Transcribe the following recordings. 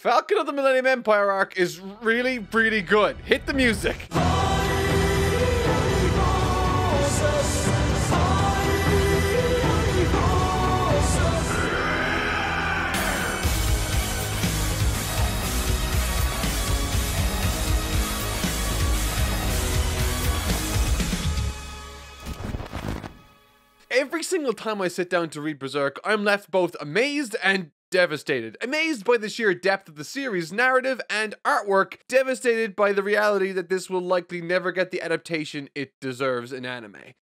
Falcon of the Millennium Empire Arc is really, really good. Hit the music. Every single time I sit down to read Berserk, I'm left both amazed and devastated. Amazed by the sheer depth of the series' narrative and artwork, devastated by the reality that this will likely never get the adaptation it deserves in anime.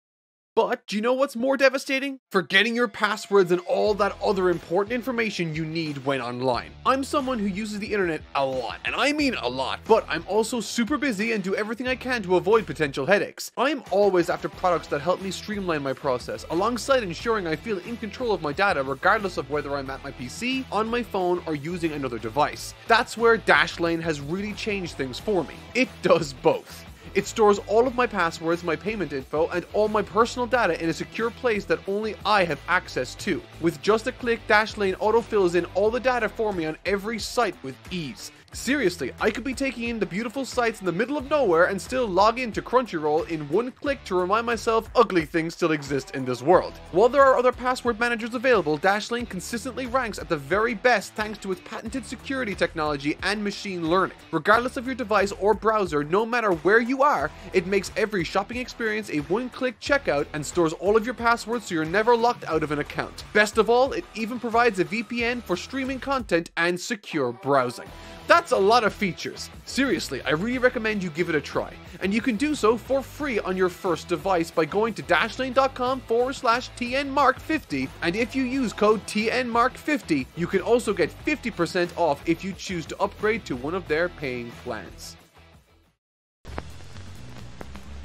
But do you know what's more devastating? Forgetting your passwords and all that other important information you need when online. I'm someone who uses the internet a lot, and I mean a lot, but I'm also super busy and do everything I can to avoid potential headaches. I'm always after products that help me streamline my process, alongside ensuring I feel in control of my data regardless of whether I'm at my PC, on my phone, or using another device. That's where Dashlane has really changed things for me. It does both. It stores all of my passwords, my payment info, and all my personal data in a secure place that only I have access to. With just a click, Dashlane autofills in all the data for me on every site with ease. Seriously, I could be taking in the beautiful sights in the middle of nowhere and still log into Crunchyroll in one click to remind myself ugly things still exist in this world. While there are other password managers available, Dashlane consistently ranks at the very best thanks to its patented security technology and machine learning. Regardless of your device or browser, no matter where you are, it makes every shopping experience a one-click checkout and stores all of your passwords so you're never locked out of an account. Best of all, it even provides a VPN for streaming content and secure browsing. That's a lot of features. Seriously, I really recommend you give it a try. And you can do so for free on your first device by going to dashlane.com/TNMark50. And if you use code TNMark50, you can also get 50% off if you choose to upgrade to one of their paying plans.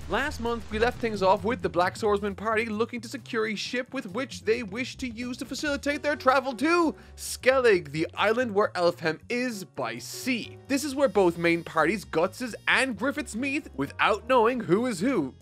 Last month, we left things off with the Black Swordsman party looking to secure a ship with which they wish to use to facilitate their travel to Skellig, the island where Elfhem is by sea. This is where both main parties, Guts' and Griffith's, meet without knowing who is who.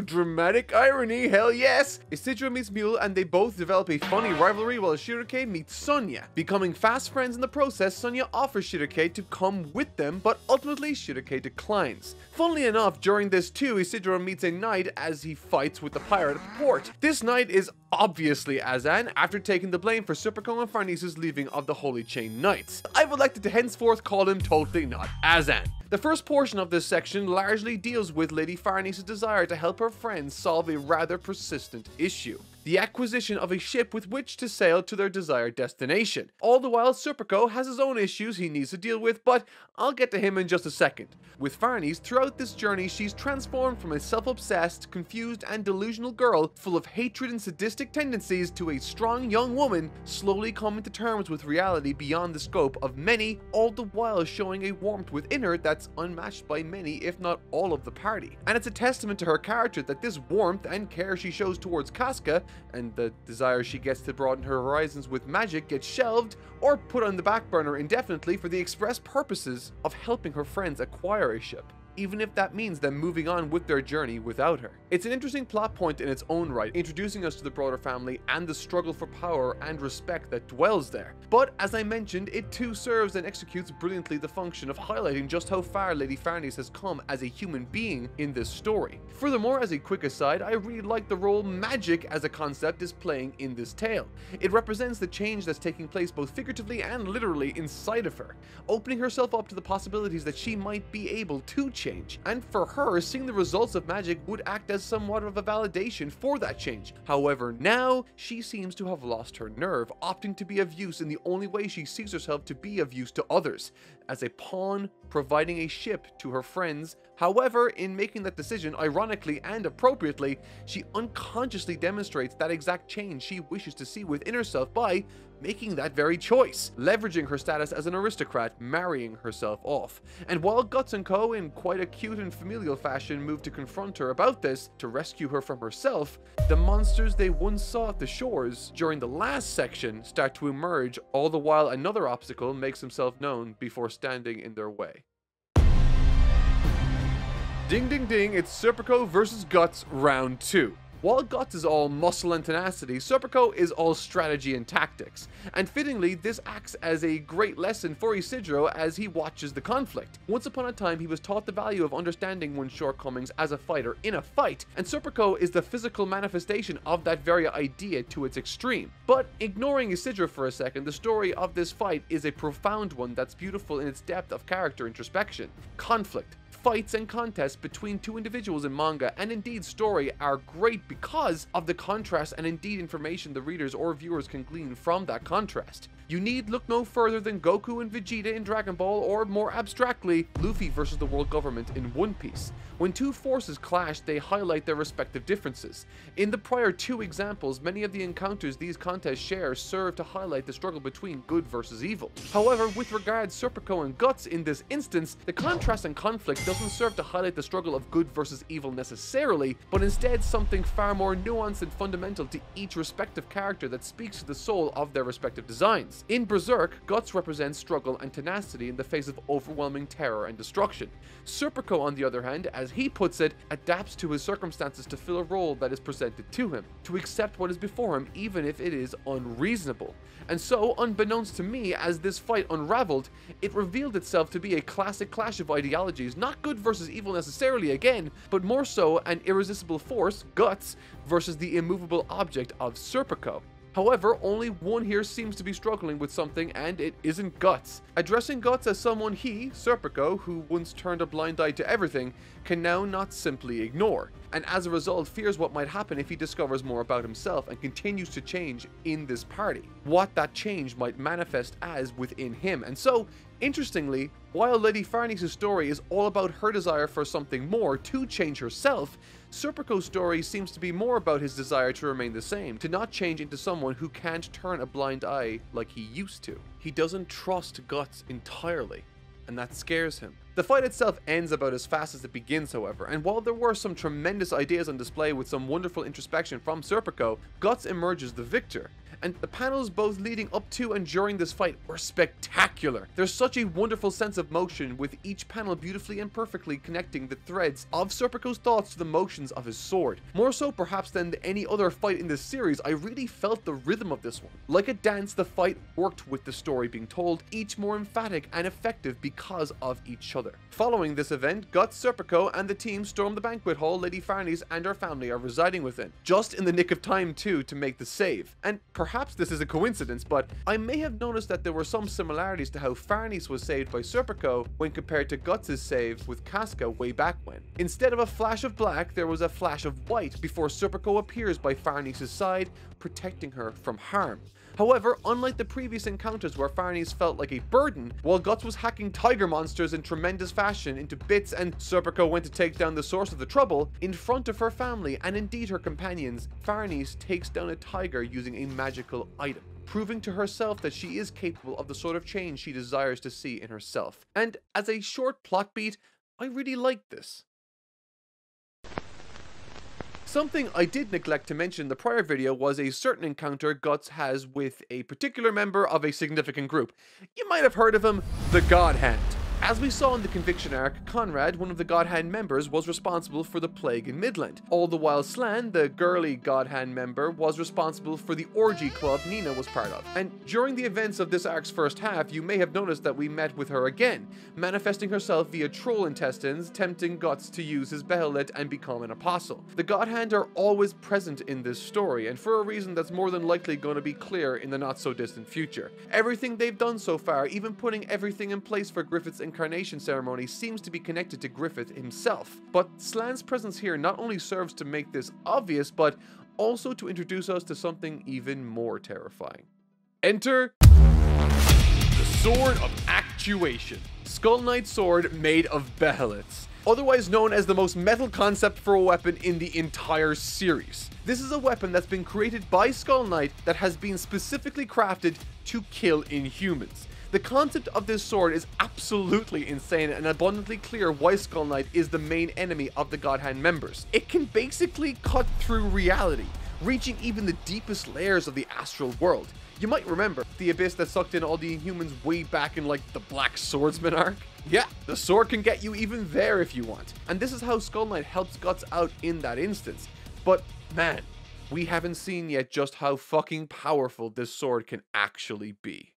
Dramatic irony, hell yes! Isidro meets Mule and they both develop a funny rivalry while Shiroke meets Sonya. Becoming fast friends in the process, Sonya offers Shiroke to come with them, but ultimately Shiroke declines. Funnily enough, during this too, Isidro meets a knight as he fights with the pirate at the port. This knight is obviously Azan, after taking the blame for Serpaco and Farnese's leaving of the Holy Chain Knights. I've elected to henceforth call him totally not Azan. The first portion of this section largely deals with Lady Farnese's desire to help her friends solve a rather persistent issue: the acquisition of a ship with which to sail to their desired destination. All the while, Serpaco has his own issues he needs to deal with, but I'll get to him in just a second. With Farnese, throughout this journey, she's transformed from a self-obsessed, confused, and delusional girl full of hatred and sadistic tendencies to a strong young woman slowly coming to terms with reality beyond the scope of many, all the while showing a warmth within her that's unmatched by many, if not all of the party. And it's a testament to her character that this warmth and care she shows towards Casca, and the desire she gets to broaden her horizons with magic, gets shelved or put on the back burner indefinitely for the express purposes of helping her friends acquire a ship, even if that means them moving on with their journey without her. It's an interesting plot point in its own right, introducing us to the broader family and the struggle for power and respect that dwells there. But as I mentioned, it too serves and executes brilliantly the function of highlighting just how far Lady Farnese has come as a human being in this story. Furthermore, as a quick aside, I really like the role magic as a concept is playing in this tale. It represents the change that's taking place both figuratively and literally inside of her, opening herself up to the possibilities that she might be able to change. And for her, seeing the results of magic would act as somewhat of a validation for that change. However, now she seems to have lost her nerve, opting to be of use in the only way she sees herself to be of use to others, as a pawn providing a ship to her friends. However, in making that decision, ironically and appropriately, she unconsciously demonstrates that exact change she wishes to see within herself by making that very choice, leveraging her status as an aristocrat, marrying herself off. And while Guts and Co, in quite a cute and familial fashion, move to confront her about this, to rescue her from herself, the monsters they once saw at the shores during the last section start to emerge, all the while another obstacle makes himself known before standing in their way. Ding ding ding, it's Serpaco vs Guts round 2. While Guts is all muscle and tenacity, Serpaco is all strategy and tactics. And fittingly, this acts as a great lesson for Isidro as he watches the conflict. Once upon a time, he was taught the value of understanding one's shortcomings as a fighter in a fight, and Serpaco is the physical manifestation of that very idea to its extreme. But ignoring Isidro for a second, the story of this fight is a profound one that's beautiful in its depth of character introspection. Conflict, fights and contests between two individuals in manga and indeed story are great because of the contrast and indeed information the readers or viewers can glean from that contrast. You need look no further than Goku and Vegeta in Dragon Ball, or more abstractly, Luffy versus the world government in One Piece. When two forces clash, they highlight their respective differences. In the prior two examples, many of the encounters these contests share serve to highlight the struggle between good versus evil. However, with regards Serpaco and Guts in this instance, the contrast and conflict doesn't serve to highlight the struggle of good versus evil necessarily, but instead something far more nuanced and fundamental to each respective character that speaks to the soul of their respective designs. In Berserk, Guts represents struggle and tenacity in the face of overwhelming terror and destruction. Serpaco, on the other hand, as he puts it, adapts to his circumstances to fill a role that is presented to him, to accept what is before him even if it is unreasonable. And so, unbeknownst to me, as this fight unraveled, it revealed itself to be a classic clash of ideologies, not good versus evil necessarily again, but more so an irresistible force, Guts, versus the immovable object of Serpaco. However, only one here seems to be struggling with something, and it isn't Guts. Addressing Guts as someone he, Serpaco, who once turned a blind eye to everything, can now not simply ignore, and as a result fears what might happen if he discovers more about himself and continues to change in this party. What that change might manifest as within him. And so, interestingly, while Lady Farnese' story is all about her desire for something more, to change herself, Serpaco's story seems to be more about his desire to remain the same, to not change into someone who can't turn a blind eye like he used to. He doesn't trust Guts entirely, and that scares him. The fight itself ends about as fast as it begins, however, and while there were some tremendous ideas on display with some wonderful introspection from Serpaco, Guts emerges the victor. And the panels both leading up to and during this fight were spectacular. There's such a wonderful sense of motion, with each panel beautifully and perfectly connecting the threads of Serpaco's thoughts to the motions of his sword. More so perhaps than any other fight in this series, I really felt the rhythm of this one. Like a dance, the fight worked with the story being told, each more emphatic and effective because of each other. Following this event, Guts, Serpaco, and the team storm the banquet hall Lady Farnese and her family are residing within, just in the nick of time too to make the save. And perhaps this is a coincidence, but I may have noticed that there were some similarities to how Farnese was saved by Serpaco when compared to Guts' save with Casca way back when. Instead of a flash of black, there was a flash of white before Serpaco appears by Farnese' side, protecting her from harm. However, unlike the previous encounters where Farnese felt like a burden, while Guts was hacking tiger monsters in tremendous fashion into bits and Serpaco went to take down the source of the trouble, in front of her family and indeed her companions, Farnese takes down a tiger using a magical item, proving to herself that she is capable of the sort of change she desires to see in herself. And as a short plot beat, I really liked this. Something I did neglect to mention in the prior video was a certain encounter Guts has with a particular member of a significant group. You might have heard of him, the God Hand. As we saw in the Conviction arc, Conrad, one of the God Hand members, was responsible for the plague in Midland, all the while Slan, the girly God Hand member, was responsible for the orgy club Nina was part of. And during the events of this arc's first half, you may have noticed that we met with her again, manifesting herself via troll intestines, tempting Guts to use his Behelit and become an apostle. The God Hand are always present in this story, and for a reason that's more than likely going to be clear in the not so distant future. Everything they've done so far, even putting everything in place for Griffith's incarnation ceremony, seems to be connected to Griffith himself. But Slan's presence here not only serves to make this obvious, but also to introduce us to something even more terrifying. Enter the Sword of Actuation. Skull Knight's sword made of Behelits, otherwise known as the most metal concept for a weapon in the entire series. This is a weapon that's been created by Skull Knight that has been specifically crafted to kill Inhumans. The concept of this sword is absolutely insane and abundantly clear why Skull Knight is the main enemy of the God Hand members. It can basically cut through reality, reaching even the deepest layers of the astral world. You might remember the abyss that sucked in all the Inhumans way back in like the Black Swordsman arc. Yeah, the sword can get you even there if you want. And this is how Skull Knight helps Guts out in that instance. But man, we haven't seen yet just how fucking powerful this sword can actually be.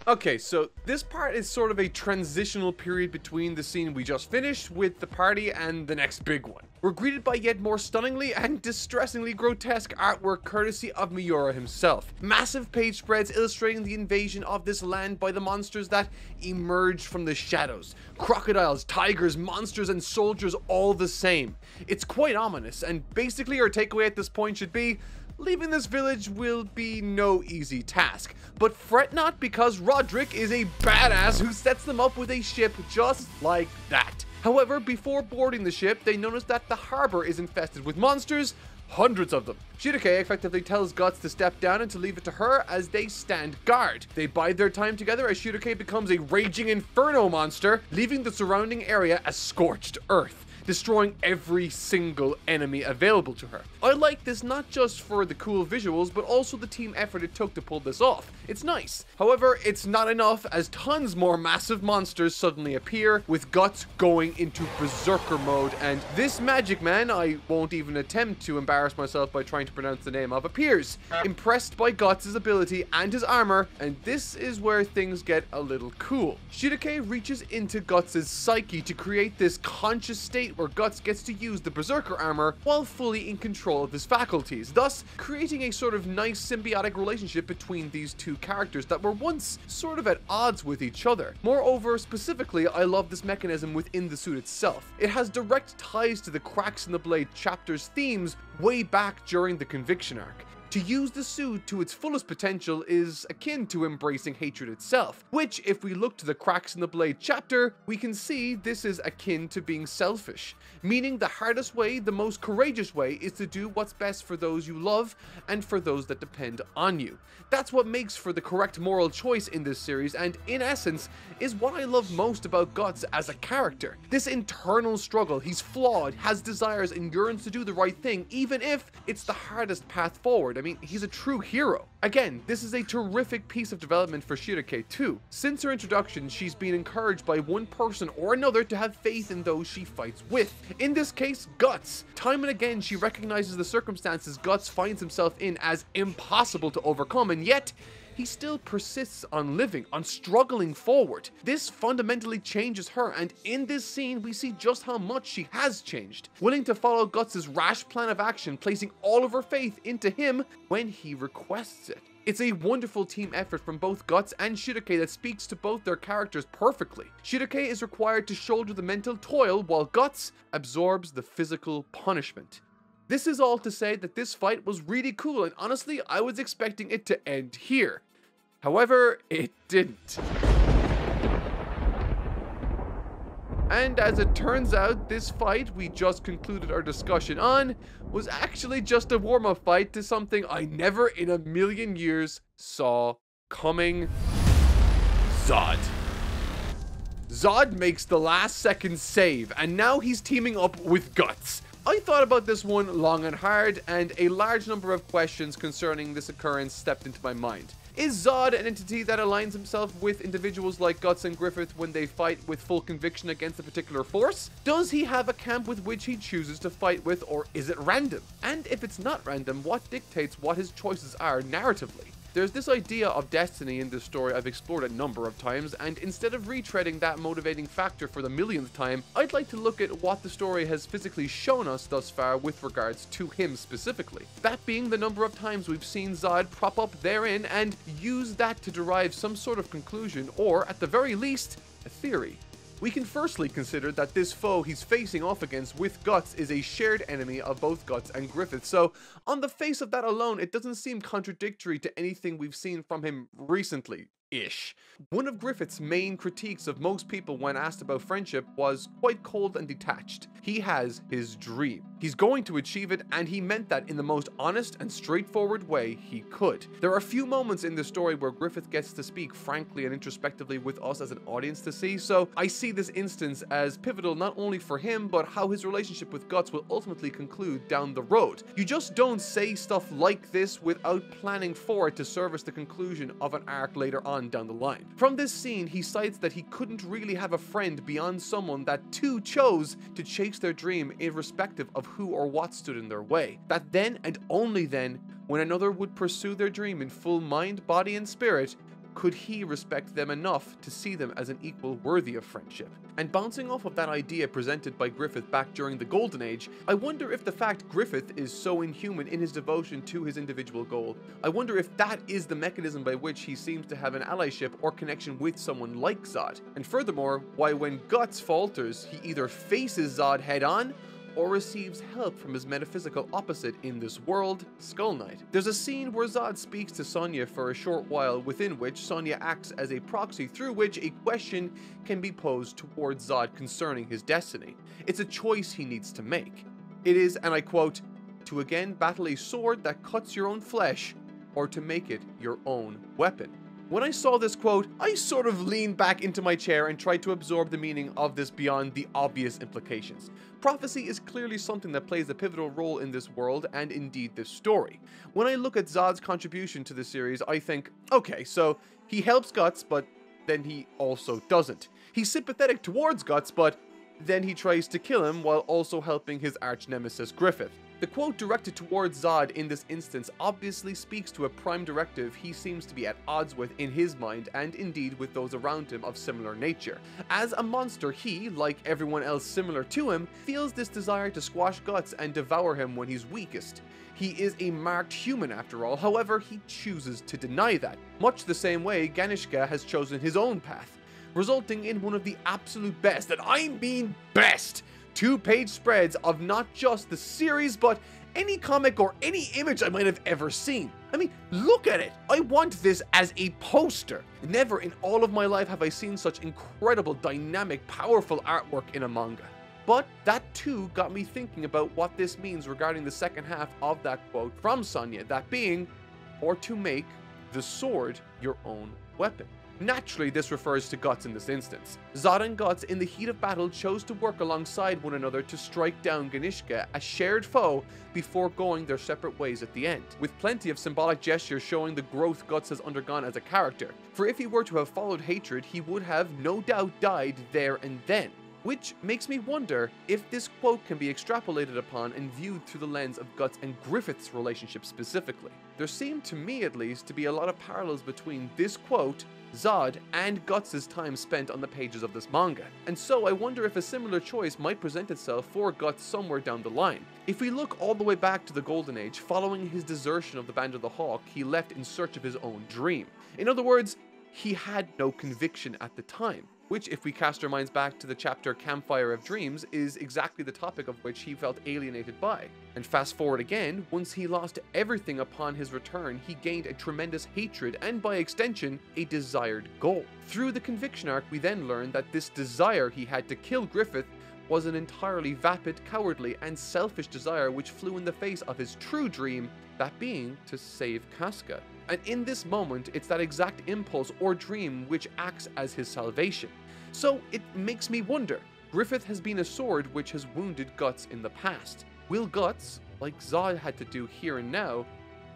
Okay, so this part is sort of a transitional period between the scene we just finished with the party and the next big one. We're greeted by yet more stunningly and distressingly grotesque artwork courtesy of Miura himself. Massive page spreads illustrating the invasion of this land by the monsters that emerge from the shadows. Crocodiles, tigers, monsters, and soldiers all the same. It's quite ominous, and basically our takeaway at this point should be, leaving this village will be no easy task. But fret not, because Roderick is a badass who sets them up with a ship just like that. However, before boarding the ship, they notice that the harbor is infested with monsters, hundreds of them. Shiroke effectively tells Guts to step down and to leave it to her as they stand guard. They bide their time together as Shiroke becomes a raging inferno monster, leaving the surrounding area a scorched earth, destroying every single enemy available to her. I like this not just for the cool visuals, but also the team effort it took to pull this off. It's nice. However, it's not enough, as tons more massive monsters suddenly appear, with Guts going into Berserker mode, and this magic man, I won't even attempt to embarrass myself by trying to pronounce the name of, appears. Impressed by Guts' ability and his armor, and this is where things get a little cool. Shiroke reaches into Guts' psyche to create this conscious state where Guts gets to use the Berserker armor while fully in control of his faculties, thus creating a sort of nice symbiotic relationship between these two characters that were once sort of at odds with each other. Moreover, specifically, I love this mechanism within the suit itself. It has direct ties to the Cracks in the Blade chapter's themes way back during the Conviction arc. To use the suit to its fullest potential is akin to embracing hatred itself, which, if we look to the Cracks in the Blade chapter, we can see this is akin to being selfish, meaning the hardest way, the most courageous way, is to do what's best for those you love and for those that depend on you. That's what makes for the correct moral choice in this series, and in essence, is what I love most about Guts as a character. This internal struggle, he's flawed, has desires, and yearns to do the right thing, even if it's the hardest path forward. I mean, he's a true hero. Again, this is a terrific piece of development for Shiroke too. Since her introduction, she's been encouraged by one person or another to have faith in those she fights with. In this case, Guts. Time and again, she recognizes the circumstances Guts finds himself in as impossible to overcome, and yet he still persists on living, on struggling forward. This fundamentally changes her, and in this scene, we see just how much she has changed. Willing to follow Guts' rash plan of action, placing all of her faith into him when he requests it. It's a wonderful team effort from both Guts and Shiroke that speaks to both their characters perfectly. Shiroke is required to shoulder the mental toil, while Guts absorbs the physical punishment. This is all to say that this fight was really cool, and honestly, I was expecting it to end here. However, it didn't. And as it turns out, this fight we just concluded our discussion on was actually just a warm-up fight to something I never in a million years saw coming. Zod. Zod makes the last second save, and now he's teaming up with Guts. I thought about this one long and hard, and a large number of questions concerning this occurrence stepped into my mind. Is Zod an entity that aligns himself with individuals like Guts and Griffith when they fight with full conviction against a particular force? Does he have a camp with which he chooses to fight with, or is it random? And if it's not random, what dictates what his choices are narratively? There's this idea of destiny in this story I've explored a number of times, and instead of retreading that motivating factor for the millionth time, I'd like to look at what the story has physically shown us thus far with regards to him specifically. That being the number of times we've seen Zod prop up therein and use that to derive some sort of conclusion, or at the very least, a theory. We can firstly consider that this foe he's facing off against with Guts is a shared enemy of both Guts and Griffith, so on the face of that alone, it doesn't seem contradictory to anything we've seen from him recently-ish. One of Griffith's main critiques of most people when asked about friendship was quite cold and detached. He has his dream. He's going to achieve it, and he meant that in the most honest and straightforward way he could. There are a few moments in the story where Griffith gets to speak frankly and introspectively with us as an audience to see, so I see this instance as pivotal not only for him, but how his relationship with Guts will ultimately conclude down the road. You just don't say stuff like this without planning for it to service the conclusion of an arc later on on down the line. From this scene, he cites that he couldn't really have a friend beyond someone that too chose to chase their dream irrespective of who or what stood in their way. That then and only then, when another would pursue their dream in full mind, body, and spirit, could he respect them enough to see them as an equal worthy of friendship. And bouncing off of that idea presented by Griffith back during the Golden Age, I wonder if the fact Griffith is so inhuman in his devotion to his individual goal, I wonder if that is the mechanism by which he seems to have an allyship or connection with someone like Zod. And furthermore, why when Guts falters, he either faces Zod head on, or receives help from his metaphysical opposite in this world, Skull Knight. There's a scene where Zod speaks to Sonya for a short while, within which Sonya acts as a proxy through which a question can be posed towards Zod concerning his destiny. It's a choice he needs to make. It is, and I quote, "to again battle a sword that cuts your own flesh, or to make it your own weapon." When I saw this quote, I sort of leaned back into my chair and tried to absorb the meaning of this beyond the obvious implications. Prophecy is clearly something that plays a pivotal role in this world and indeed this story. When I look at Zod's contribution to the series, I think, okay, so he helps Guts, but then he also doesn't. He's sympathetic towards Guts, but then he tries to kill him while also helping his arch-nemesis Griffith. The quote directed towards Zod in this instance obviously speaks to a prime directive he seems to be at odds with in his mind and indeed with those around him of similar nature. As a monster, he, like everyone else similar to him, feels this desire to squash Guts and devour him when he's weakest. He is a marked human after all, however he chooses to deny that, much the same way Ganishka has chosen his own path, resulting in one of the absolute best, and I mean best, two-page spreads of not just the series, but any comic or any image I might have ever seen. I mean, look at it! I want this as a poster. Never in all of my life have I seen such incredible, dynamic, powerful artwork in a manga. But that too got me thinking about what this means regarding the second half of that quote from Sonya, that being, or to make the sword your own weapon. Naturally, this refers to Guts in this instance. Zod and Guts in the heat of battle chose to work alongside one another to strike down Ganishka, a shared foe, before going their separate ways at the end, with plenty of symbolic gestures showing the growth Guts has undergone as a character. For if he were to have followed hatred, he would have no doubt died there and then. Which makes me wonder if this quote can be extrapolated upon and viewed through the lens of Guts and Griffith's relationship specifically. There seem to me at least to be a lot of parallels between this quote, Zod, and Guts' time spent on the pages of this manga. And so I wonder if a similar choice might present itself for Guts somewhere down the line. If we look all the way back to the Golden Age, following his desertion of the Band of the Hawk, he left in search of his own dream. In other words, he had no conviction at the time, which, if we cast our minds back to the chapter Campfire of Dreams, is exactly the topic of which he felt alienated by. And fast forward again, once he lost everything upon his return, he gained a tremendous hatred and, by extension, a desired goal. Through the conviction arc, we then learn that this desire he had to kill Griffith was an entirely vapid, cowardly, and selfish desire which flew in the face of his true dream, that being to save Casca. And in this moment, it's that exact impulse or dream which acts as his salvation. So it makes me wonder, Griffith has been a sword which has wounded Guts in the past. Will Guts, like Zod had to do here and now,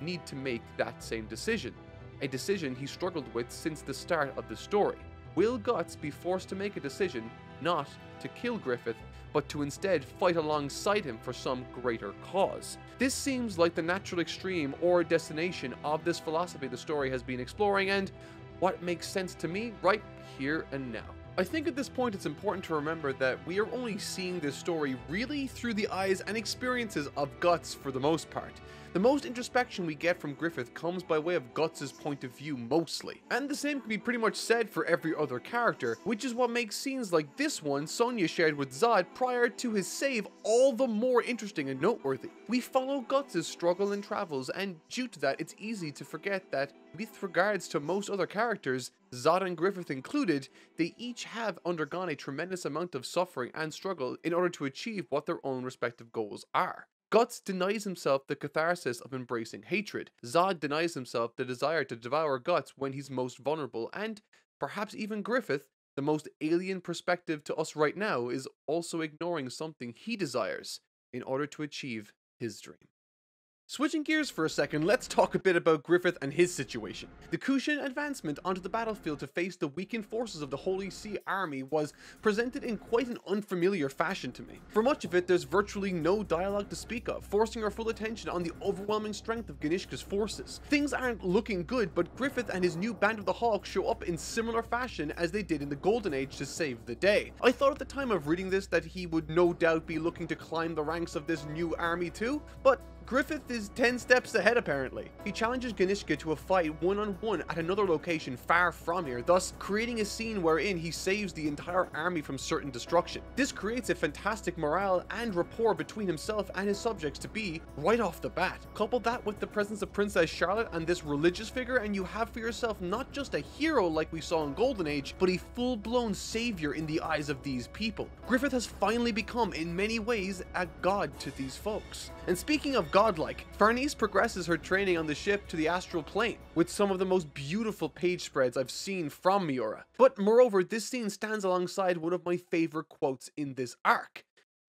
need to make that same decision? A decision he struggled with since the start of the story. Will Guts be forced to make a decision not to kill Griffith, but to instead fight alongside him for some greater cause? This seems like the natural extreme or destination of this philosophy the story has been exploring, and what makes sense to me right here and now. I think at this point it's important to remember that we are only seeing this story really through the eyes and experiences of Guts for the most part. The most introspection we get from Griffith comes by way of Guts' point of view mostly, and the same can be pretty much said for every other character, which is what makes scenes like this one Sonya shared with Zod prior to his save all the more interesting and noteworthy. We follow Guts' struggle and travels, and due to that it's easy to forget that, with regards to most other characters, Zod and Griffith included, they each have undergone a tremendous amount of suffering and struggle in order to achieve what their own respective goals are. Guts denies himself the catharsis of embracing hatred. Zod denies himself the desire to devour Guts when he's most vulnerable, and perhaps even Griffith, the most alien perspective to us right now, is also ignoring something he desires in order to achieve his dream. Switching gears for a second, let's talk a bit about Griffith and his situation. The Kushan advancement onto the battlefield to face the weakened forces of the Holy See army was presented in quite an unfamiliar fashion to me. For much of it, there's virtually no dialogue to speak of, forcing our full attention on the overwhelming strength of Ganishka's forces. Things aren't looking good, but Griffith and his new Band of the Hawk show up in similar fashion as they did in the Golden Age to save the day. I thought at the time of reading this that he would no doubt be looking to climb the ranks of this new army too, but Griffith is 10 steps ahead apparently. He challenges Ganishka to a fight one-on-one at another location far from here, thus creating a scene wherein he saves the entire army from certain destruction. This creates a fantastic morale and rapport between himself and his subjects to be right off the bat. Couple that with the presence of Princess Charlotte and this religious figure and you have for yourself not just a hero like we saw in Golden Age, but a full-blown savior in the eyes of these people. Griffith has finally become, in many ways, a god to these folks. And speaking of godlike, Farnese progresses her training on the ship to the astral plane, with some of the most beautiful page spreads I've seen from Miura. But moreover, this scene stands alongside one of my favorite quotes in this arc.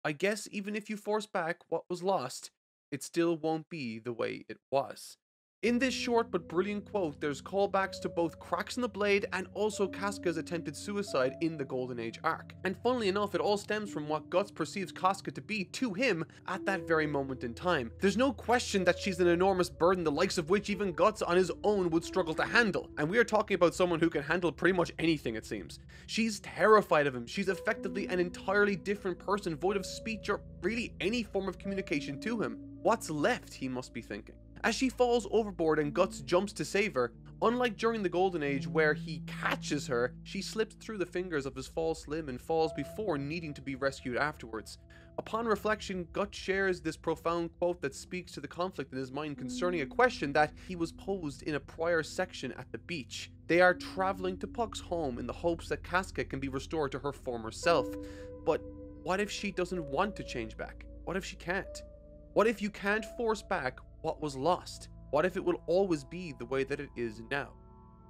I guess even if you force back what was lost, it still won't be the way it was. In this short but brilliant quote, there's callbacks to both cracks in the blade and also Casca's attempted suicide in the Golden Age arc. And funnily enough, it all stems from what Guts perceives Casca to be to him at that very moment in time. There's no question that she's an enormous burden, the likes of which even Guts on his own would struggle to handle. And we are talking about someone who can handle pretty much anything, it seems. She's terrified of him. She's effectively an entirely different person, void of speech or really any form of communication to him. What's left, he must be thinking. As she falls overboard and Guts jumps to save her, unlike during the Golden Age where he catches her, she slips through the fingers of his false limb and falls before needing to be rescued afterwards. Upon reflection, Guts shares this profound quote that speaks to the conflict in his mind concerning a question that he was posed in a prior section at the beach. They are traveling to Puck's home in the hopes that Casca can be restored to her former self. But what if she doesn't want to change back? What if she can't? What if you can't force back what was lost? What if it will always be the way that it is now?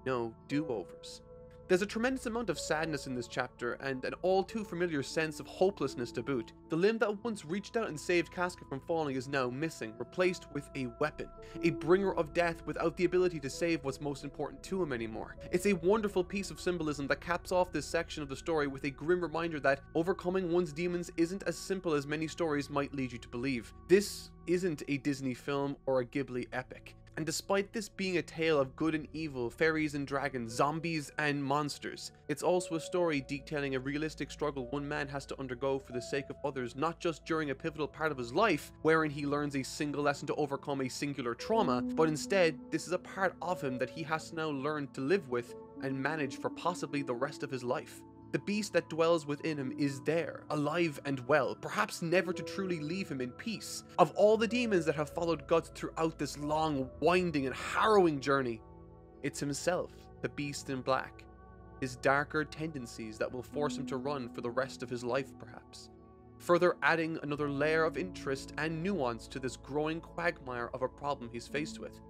No do-overs. There's a tremendous amount of sadness in this chapter and an all too familiar sense of hopelessness to boot. The limb that once reached out and saved Casca from falling is now missing, replaced with a weapon, a bringer of death without the ability to save what's most important to him anymore. It's a wonderful piece of symbolism that caps off this section of the story with a grim reminder that overcoming one's demons isn't as simple as many stories might lead you to believe. This isn't a Disney film or a Ghibli epic. And despite this being a tale of good and evil, fairies and dragons, zombies and monsters, it's also a story detailing a realistic struggle one man has to undergo for the sake of others, not just during a pivotal part of his life, wherein he learns a single lesson to overcome a singular trauma, but instead, this is a part of him that he has to now learn to live with and manage for possibly the rest of his life. The beast that dwells within him is there, alive and well, perhaps never to truly leave him in peace. Of all the demons that have followed Guts throughout this long, winding and harrowing journey, it's himself, the beast in black. His darker tendencies that will force him to run for the rest of his life, perhaps. Further adding another layer of interest and nuance to this growing quagmire of a problem he's faced with.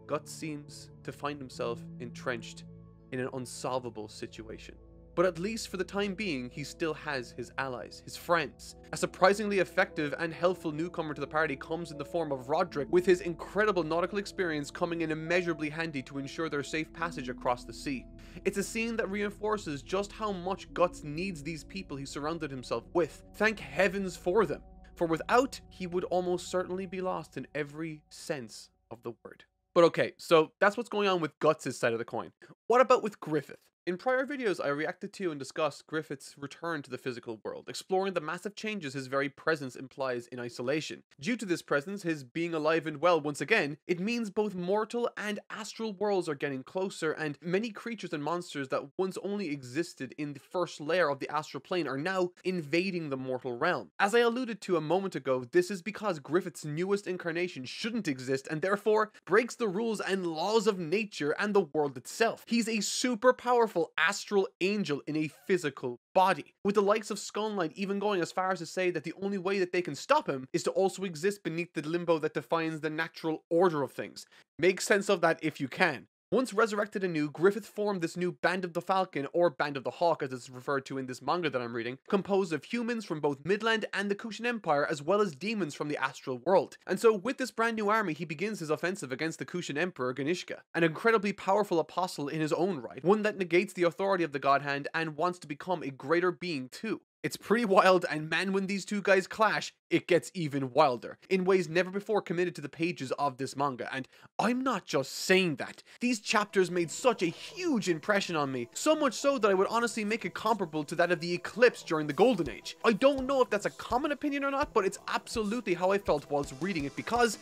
Guts seems to find himself entrenched in an unsolvable situation. But at least for the time being, he still has his allies, his friends. A surprisingly effective and helpful newcomer to the party comes in the form of Roderick, with his incredible nautical experience coming in immeasurably handy to ensure their safe passage across the sea. It's a scene that reinforces just how much Guts needs these people he surrounded himself with. Thank heavens for them, for without, he would almost certainly be lost in every sense of the word. But okay, so that's what's going on with Guts' side of the coin. What about with Griffith? In prior videos, I reacted to and discussed Griffith's return to the physical world, exploring the massive changes his very presence implies in isolation. Due to this presence, his being alive and well once again, it means both mortal and astral worlds are getting closer, and many creatures and monsters that once only existed in the first layer of the astral plane are now invading the mortal realm. As I alluded to a moment ago, this is because Griffith's newest incarnation shouldn't exist and therefore breaks the rules and laws of nature and the world itself. He's a super powerful astral angel in a physical body, with the likes of Skull Knight even going as far as to say that the only way that they can stop him is to also exist beneath the limbo that defines the natural order of things. Make sense of that if you can. Once resurrected anew, Griffith formed this new Band of the Falcon, or Band of the Hawk as it's referred to in this manga that I'm reading, composed of humans from both Midland and the Kushan Empire, as well as demons from the astral world. And so with this brand new army, he begins his offensive against the Kushan Emperor Ganishka, an incredibly powerful apostle in his own right, one that negates the authority of the God Hand and wants to become a greater being too. It's pretty wild, and man, when these two guys clash, it gets even wilder, in ways never before committed to the pages of this manga. And I'm not just saying that. These chapters made such a huge impression on me, so much so that I would honestly make it comparable to that of the Eclipse during the Golden Age. I don't know if that's a common opinion or not, but it's absolutely how I felt whilst reading it, because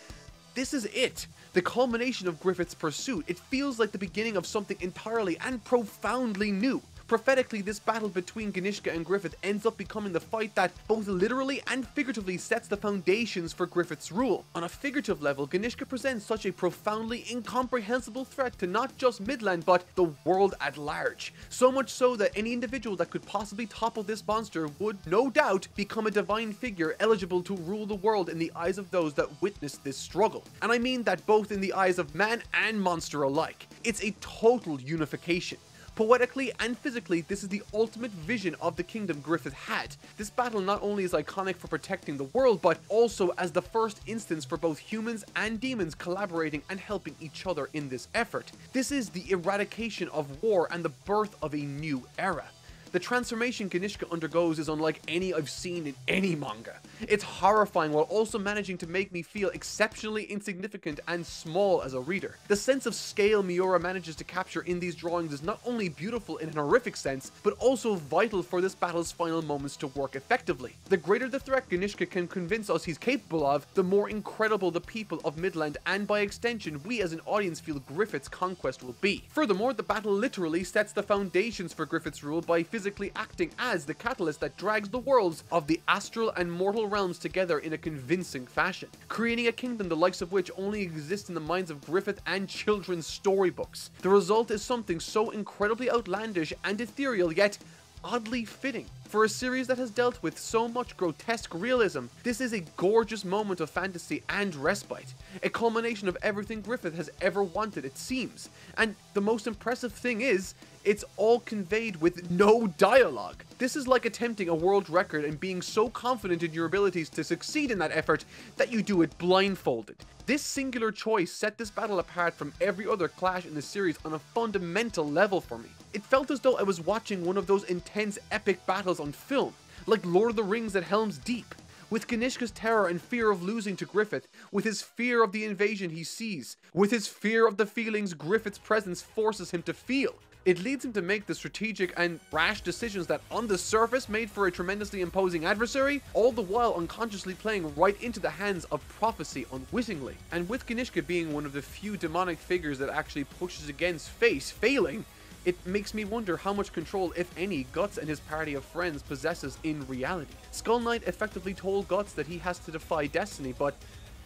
this is it. The culmination of Griffith's pursuit. It feels like the beginning of something entirely and profoundly new. Prophetically, this battle between Ganishka and Griffith ends up becoming the fight that both literally and figuratively sets the foundations for Griffith's rule. On a figurative level, Ganishka presents such a profoundly incomprehensible threat to not just Midland, but the world at large. So much so that any individual that could possibly topple this monster would, no doubt, become a divine figure eligible to rule the world in the eyes of those that witnessed this struggle. And I mean that both in the eyes of man and monster alike. It's a total unification. Poetically and physically, this is the ultimate vision of the kingdom Griffith had. This battle not only is iconic for protecting the world, but also as the first instance for both humans and demons collaborating and helping each other in this effort. This is the eradication of war and the birth of a new era. The transformation Ganishka undergoes is unlike any I've seen in any manga. It's horrifying while also managing to make me feel exceptionally insignificant and small as a reader. The sense of scale Miura manages to capture in these drawings is not only beautiful in an horrific sense, but also vital for this battle's final moments to work effectively. The greater the threat Ganishka can convince us he's capable of, the more incredible the people of Midland and by extension we as an audience feel Griffith's conquest will be. Furthermore, the battle literally sets the foundations for Griffith's rule by physically acting as the catalyst that drags the worlds of the astral and mortal realms together in a convincing fashion, creating a kingdom the likes of which only exists in the minds of Griffith and children's storybooks. The result is something so incredibly outlandish and ethereal, yet oddly fitting. For a series that has dealt with so much grotesque realism, this is a gorgeous moment of fantasy and respite, a culmination of everything Griffith has ever wanted, it seems. And the most impressive thing is, it's all conveyed with no dialogue. This is like attempting a world record and being so confident in your abilities to succeed in that effort that you do it blindfolded. This singular choice set this battle apart from every other clash in the series on a fundamental level for me. It felt as though I was watching one of those intense epic battles on film, like Lord of the Rings at Helm's Deep. With Ganishka's terror and fear of losing to Griffith, with his fear of the invasion he sees, with his fear of the feelings Griffith's presence forces him to feel. It leads him to make the strategic and rash decisions that on the surface made for a tremendously imposing adversary, all the while unconsciously playing right into the hands of prophecy unwittingly. And with Ganishka being one of the few demonic figures that actually pushes against fate, failing, it makes me wonder how much control, if any, Guts and his party of friends possesses in reality. Skull Knight effectively told Guts that he has to defy destiny, but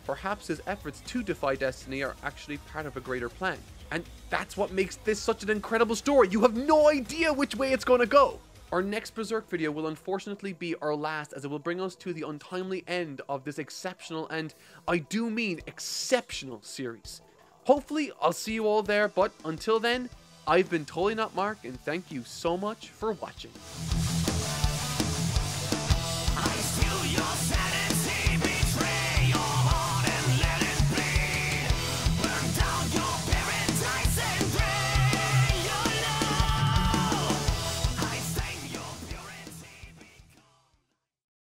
perhaps his efforts to defy destiny are actually part of a greater plan. And that's what makes this such an incredible story. You have no idea which way it's going to go. Our next Berserk video will unfortunately be our last, as it will bring us to the untimely end of this exceptional, and I do mean exceptional, series. Hopefully I'll see you all there, but until then, I've been Totally Not Mark, and thank you so much for watching. I feel your sadness.